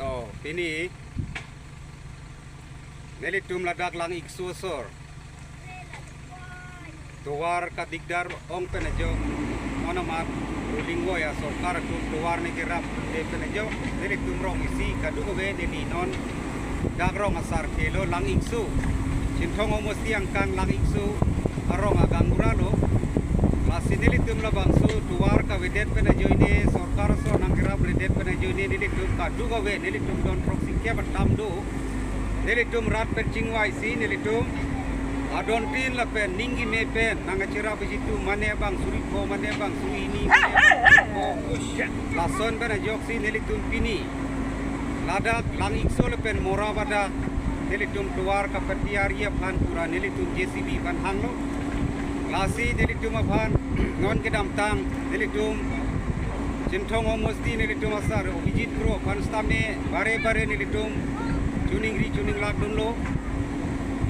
To, pini nelitum ladak lang iksusor. Tuwar kadigdar ong penajo monomat rulinggo ya sorkar tuwar ni kirap de penajo nelitum rong isi kadugo be nelinon dagrong asar kelo lang iksu. Cintong omosti angkang lang iksu arong agang muralo. Masih nelitum labangsu tuwar ka wedet penajo ini sorkar so nang kirap wedet penajo ini nelitum kadugo be nelitum don proxy kia batamdu. Nelitum rat percingwai si nelitum adon tin la pen ninggi me pen nanga cira begitu mane bang suri ko mane bang suri ini lason bena joksi nelitum pini ladak lang ikso le pen mora bada nelitum tuar ka petiaria pan pura nelitum JCB pan hanglo lasi nelitum pan non kedam tang nelitum cintong omosti nelitum asar obijit pro pan stame bare nelitum tuning lak dunlo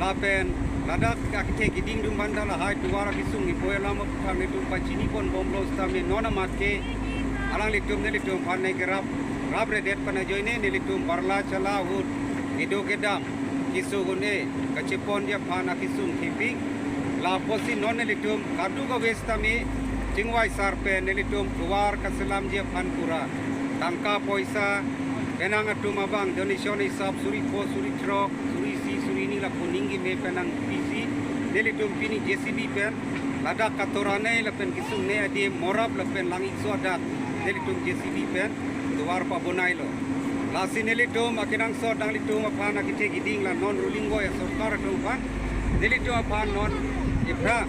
lapen ladak akite giding dum bandala hai tuara kisung ni poela mo phang ni tum pachini kon bomlo stame nona matke alang litum ne litum phanne kerap rab redet pana joine ne litum barla chala hut ido kedam kisu gune kachepon dia phana kisung khiping la posi non ne litum kadu go westame jingwai sarpe ne litum tuar kaselam dia phan pura tangka poisa penang atum abang donation isap suri po suri trok suri si suri ni la kuninggi me penang pisi nelitum pini JCB pen lada katorane la pen kisung ne adi morab la pen langik so ada nelitum JCB pen tuar pa bonai lo lasi nelitum akinang so dang litum apana kite giding la non ruling go ya sorkar tum pan nelitum apan non ibra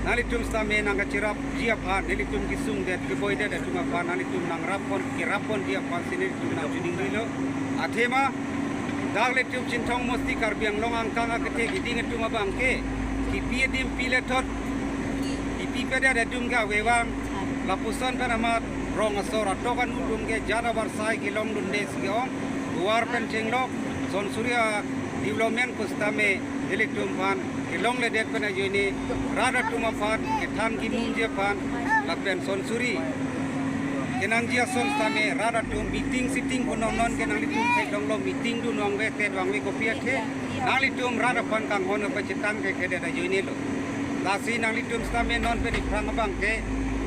nalitum stame nanga cirap dia pan nelitum kisung det keboy det cuma pan nalitum nang kirapon dia pan nelitum nang juding lilo athema dag letum cintong mosti karbiang longang kanga kete giding cuma bangke kipi dim pile tot kipi peda da dumga wewang lapusan panamat rong asor atokan udum ke jada barsai kilong dundes giong luar penchenglok son surya development kustame nelitum pan kilong ledet pena joini rada tuma pan ketan gimun dia pan lapen son suri kenang dia son stame rada tum meeting sitting punon non kenang litum thai dong lo meeting du nong ve te wang we kopia the nang litum rada pan kang hono pacitang ke kede da joini lo lasi nang litum stame non pe prang bang ke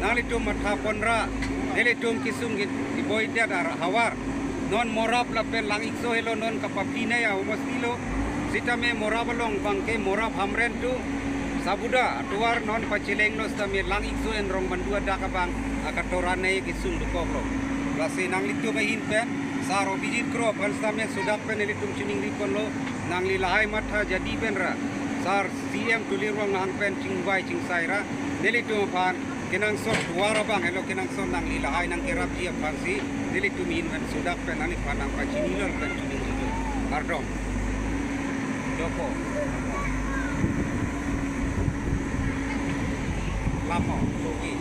nang litum matha ponra nelitum kisung di boy dia dar hawar non morap lapen lang ikso helo non kapapine ya umastilo sitame morabalong bangke morab hamren tu sabuda tuar non pacileng nos tame lang ikso en rong bandua dakabang akatorane kisung dukoblo lasi nang litu mahin pen saro bijit kro pan stame sudak pen litum chining ripon lo nang lilahai matha jadi penra sar CM tulirwang nang pen cingwai cingsaira nelitum pan kenang sot tuara bang elo kenang sot nang lilahai nang kirap dia pansi nelitum hin pen sudak pen ani panang pachinilor pen chining itu pardon Joko Lapo Sogi